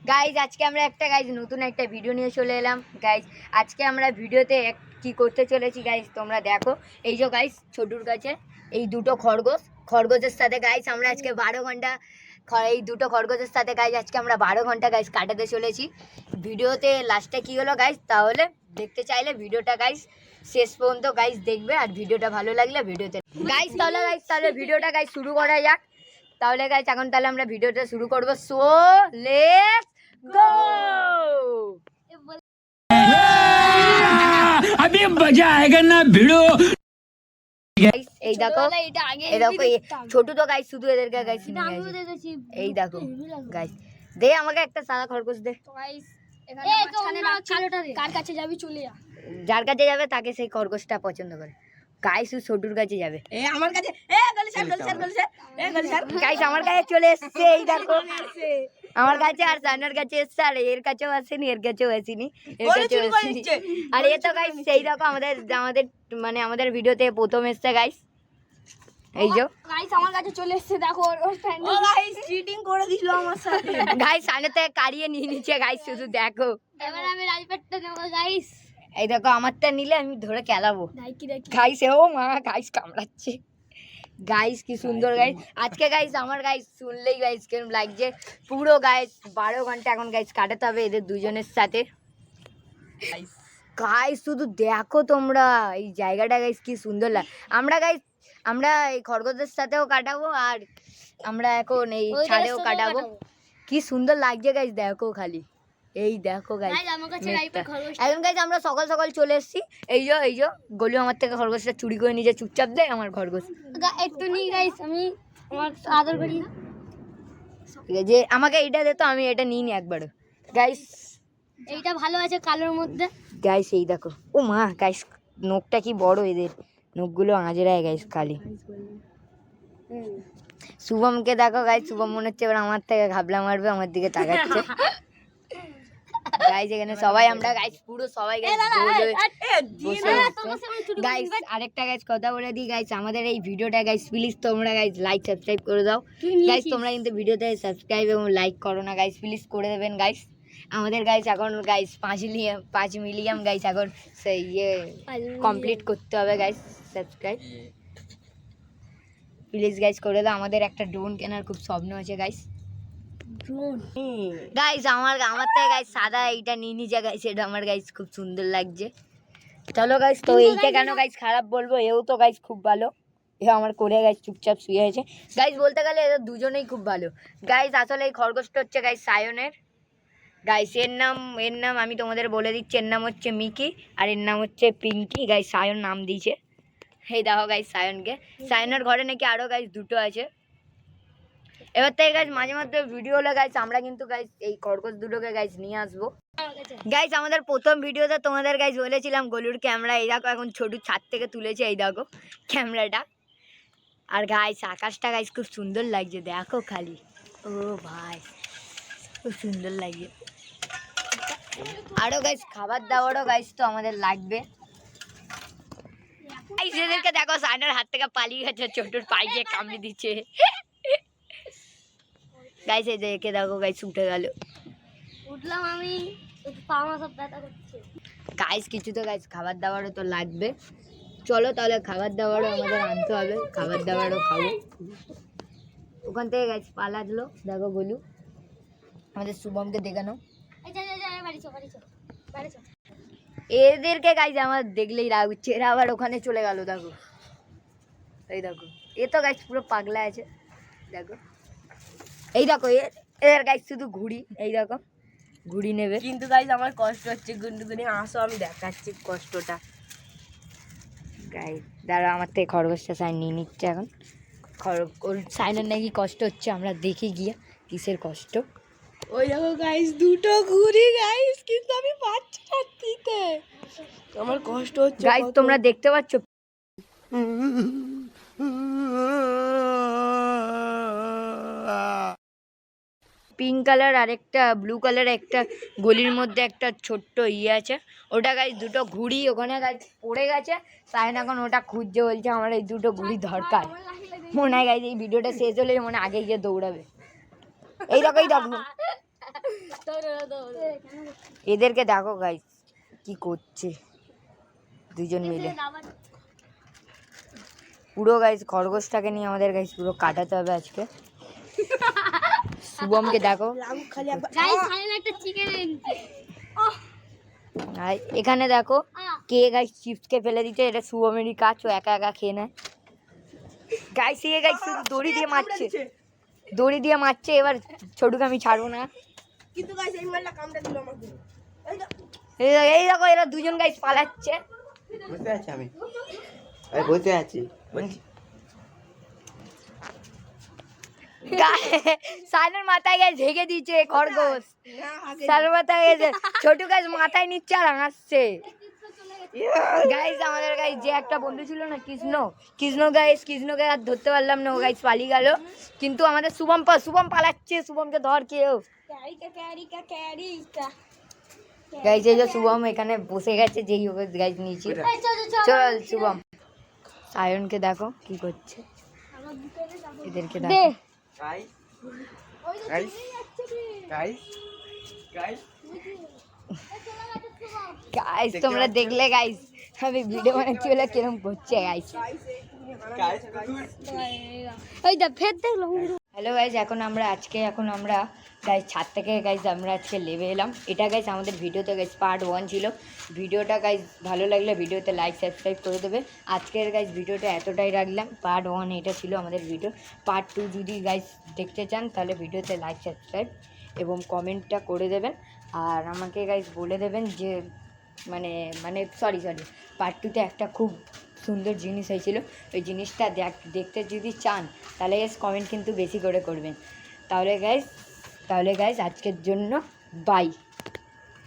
Guys আজকে আমরা একটা নতুন একটা ভিডিও নিয়ে চলে এলাম। গাইজ আজকে আমরা ভিডিওতে কি করতে চলেছি গাইজ তোমরা দেখো। এই যে গাইজ ছোটুর কাছে এই দুটো খরগোশের সাথে গাইজ আমরা আজকে 12 ঘন্টা এই দুটো খরগোশের সাথে গাইজ আজকে আমরা 12 ঘন্টা গাইজ কাটাতে চলেছি। ভিডিওতে লাস্টে কি হলো গাইজ তাহলে দেখতে চাইলে ভিডিওটা গাইজ শেষ পর্যন্ত গাইজ দেখবে। আর ভিডিওটা ভালো লাগলে ভিডিওতে তাহলে ভিডিওটা গাইজ শুরু করা যাক। তাহলে গাইজ এখন তাহলে আমরা ভিডিওটা শুরু করবো। সো লেটস गो। अभी मजा आएगा ना भिड़ो। এই দেখো ছোট তো গাইস শুধু এদেরকে গাইস এই দেখো গাইস দে আমাকে একটা সাদা খরগোশ দে। কার কাছে যাবি চলে যা, যার কাছে যাবে তাকে সেই খরগোশটা পছন্দ করে। গাইস ছোটুর কাছে যাবে। আমার কাছে গাইস আমার কাছে চলে এসছে। এই দেখো আমার কাছে আর সাইনার কাছে এসছে। আর এর কাছেও আসেনি, এর কাছেও আসেনি, এর কাছেও আসেনি। আর এ তো গাইস সেই দেখো আমাদের মানে আমাদের ভিডিওতে প্রথম এসছে গাইস। এই যে গাইস আমার কাছে চলে এসেছে। দেখো ও গাইস চিটিং করে দিল আমার সাথে। গাইস সাইনা থেকে কাড়িয়ে নিয়ে নিচ্ছে গাইস, শুধু দেখো। এবার আমি রাজপেটটা নেব গাইস। এই দেখো আমারটা নিলে আমি ধরে খেলাবো দেখি গাইস। ও মা গাইস কামড়াচ্ছে। গাইস কি সুন্দর গাইস আজকে গাইস আমার গাইস শুনলেই গাইস কেমন লাগছে। পুরো গাইস 12 ঘন্টা এখন গাইস কাটাতে হবে এদের দুজনের সাথে। গাইস শুধু দেখো তোমরা এই জায়গাটা গাইস কি সুন্দর লাগে। আমরা এই খরগোশের সাথেও কাটাবো আর আমরা এখন এই ছাদেও কাটাবো। কি সুন্দর লাগছে গাইস দেখো খালি। এই দেখো গাইস এখন গাইস আমরা সকাল সকাল চলে এসেছি। এই যে গলু আমার থেকে খরগোশটা চুরি করে নিজে চুপচাপ দেয় আমার খরগোশ। একটু নি গাইস আমি আমার আদর করি। ঠিক আছে আমাকে এইটা দে তো, আমি এটা নিই নি একবারও। গাইস এইটা ভালো আছে কালোর মধ্যে। গাইস এই দেখো ও মা গাইস নখটা কি বড় এদের, নখগুলো আঁচড়ায় গাইস খালি। শুভমকে দেখো গাইস, শুভম মনে হচ্ছে এবার আমার থেকে ঘাবলা মারবে, আমার দিকে তাকাচ্ছে। গাইস এখানে সবাই আমরা গাইস পুরো সবাই গাইস গাইস আরেকটা গাইস কথা বলে দিই গাইস, আমাদের এই ভিডিওটা গাইস প্লিজ তোমরা গাইস লাইক সাবস্ক্রাইব করে দাও গাইস। তোমরা কিন্তু ভিডিওতে সাবস্ক্রাইব এবং লাইক করো না গাইস, প্লিজ করে দেবেন গাইস। আমাদের গাইস এখন গাইস 5 মিলিয়ন গাইস এখন সেই কমপ্লিট করতে হবে গাইস। সাবস্ক্রাইব প্লিজ গাইস করে দাও। আমাদের একটা ড্রোন কেনার খুব স্বপ্ন আছে গাইস। গাইস আমার থেকে গাইস সাদা এইটা নিয়ে নিচে গাইস, এটা আমার গাইস খুব সুন্দর লাগছে। চলো গাইস তো এইটা কেন গাইস খারাপ বলবো, এও তো গাইস খুব ভালো। এ আমার করে গাইস চুপচাপ শুয়ে আছে গাইস। বলতে গেলে এদের দুজনেই খুব ভালো গাইস। আসলে এই খরগোশটা হচ্ছে গাইস সায়নের গাইস। এর নাম আমি তোমাদের বলে দিচ্ছি, এর নাম হচ্ছে মিকি আর এর নাম হচ্ছে পিঙ্কি গাইস। সায়ন নাম দিয়েছে। এই দেখো গাইস সায়নকে, সায়নের ঘরে নাকি আরো গাইস দুটো আছে। এবার থেকে গাইস মাঝে মধ্যে ভিডিও হলে গাইস আমরা কিন্তু গাইস এই খরগোশ দুটোকে গাইস নিয়ে আসবো গাইস। আমাদের প্রথম ভিডিওতে তোমাদের গাইস বলেছিলাম গলুর ক্যামেরা। এই দেখো এখন ছোটু ছাদ থেকে তুলেছে, এই দেখো ক্যামেরাটা। আর গাইস আকাশটা গাইস খুব সুন্দর লাগছে দেখো খালি। ও ভাই খুব সুন্দর লাগছে। আরো গাইস খাবার দাবারও গাইস তো আমাদের লাগবে গাইস। এদেরকে দেখো সাইনার হাত থেকে পালিয়ে গেছে, ছোটুর পায়ে কামড়ে দিচ্ছে গাইস। এই দেখে দেখো গাইস উঠে গেল। উঠলাম আমি, পা সব ব্যথা করছে গাইস। কিছু তো গাইস খাবার দাবারও তো লাগবে। চলো তাহলে খাবার দাবারও আমাদের আনতে হবে, খাবার দাবারও খাবো। ওখান থেকে গাইস পালালো দেখো গলু। আমাদের শুভমকে দেখানো এদেরকে গাইস আমার দেখলেই রাগ হচ্ছে। এরা আবার ওখানে চলে গেল দেখো। এই দেখো এ তো গাইস পুরো পাগলা আছে দেখো। এই দেখো এদের গাইস শুধু ঘুড়ি, এই দেখো ঘুড়ি নেবে। কিন্তু গাইস আমার কষ্ট হচ্ছে, গুনগুনি আসো আমি দেখাচ্ছি কষ্টটা। গাইস দাঁড়া আমার থেকে খরগোশটা সাইন নিয়ে নিচ্ছে এখন। সাইনের নাকি কষ্ট হচ্ছে, আমরা দেখি গিয়ে কিসের কষ্ট। ওই দেখো গাইস দুটো ঘুড়ি গাইস, কিন্তু আমি পাচ্ছি না দিতে, আমার কষ্ট হচ্ছে গাইস। তোমরা দেখতে পাচ্ছ পিঙ্ক কালার আর একটা ব্লু কালার একটা গলির মধ্যে একটা ছোট্ট আছে, ওটা গাইস দুটো ঘুড়ি ওখানে গাইস পড়ে গেছে। সাইন এখন ওটা খুঁজছে, বলছে আমার এই দুটো ঘুড়ি দরকার। মনে হয় গাইস এই ভিডিওটা শেষ হলে মনে আগে গিয়ে দৌড়াবে। এই দেখো এদেরকে দেখো গাইস কি করছে দুজন মিলে। পুরো গাইস খরগোশটাকে নিয়ে আমাদের গাইস পুরো কাটাতে হবে আজকে। শুভমকে দেখো আর এখানে দেখো কে গাইস চিপসকে ফেলে দিচ্ছে, এটা শুভমেরই কাজ, ও একা একা খেয়ে নেয়। গাইস এ গাইস শুধু দড়ি দিয়ে মারছে, এবার ছোটুকে আমি ছাড়বো না। কিন্তু গাইস এই মালটা কামড়ে দিল আমাকে। এই দেখো এরা দুজন গাইস পালাচ্ছে। বসে আছি আমি বসে আছি সাইলের মাথায় গাইস ঢেকে দিচ্ছে খরগোশ, সাইলের মাথায় গেছে ছোটু গাইস মাথায় নিচ্ছে আর হাসছে। গাইস আমাদের গাইস যে একটা বন্ধু ছিল না কৃষ্ণকে আর ধরতে পারলাম না, ও গাইস পালিয়ে গেল। কিন্তু আমাদের শুভম পালাচ্ছে, শুভমকে ধর কেউ। গাইস এই যে শুভম এখানে বসে গেছে, যেই হোক গাইস নিচে। চল শুভম। সায়নকে দেখো কি করছে, এদেরকে দেখো। গাইস তোমরা দেখলে গাইস আমি ভিডিও বানাচ্ছি বলে কিরকম করছে গাইস। হ্যালো গাইস, এখন আমরা গাইস ছাদ থেকে গাইস আমরা আজকে লেবে এলাম। এটা গাইস আমাদের ভিডিওতে গাইস পার্ট 1 ছিল। ভিডিওটা গাইস ভালো লাগলে ভিডিওতে লাইক সাবস্ক্রাইব করে দেবে। আজকের গাইস ভিডিওটা এতটাই রাখলাম, পার্ট 1 এটা ছিল আমাদের ভিডিও। পার্ট 2 যদি গাইস দেখতে চান তাহলে ভিডিওতে লাইক সাবস্ক্রাইব এবং কমেন্টটা করে দেবেন। আর আমাকে গাইস বলে দেবেন যে সরি পার্ট 2তে একটা খুব সুন্দর জিনিস হয়েছিল, ওই জিনিসটা দেখতে যদি চান তাহলে গাইস কমেন্ট কিন্তু বেশি করে করবেন। তাহলে গাইস আজকের জন্য বাই।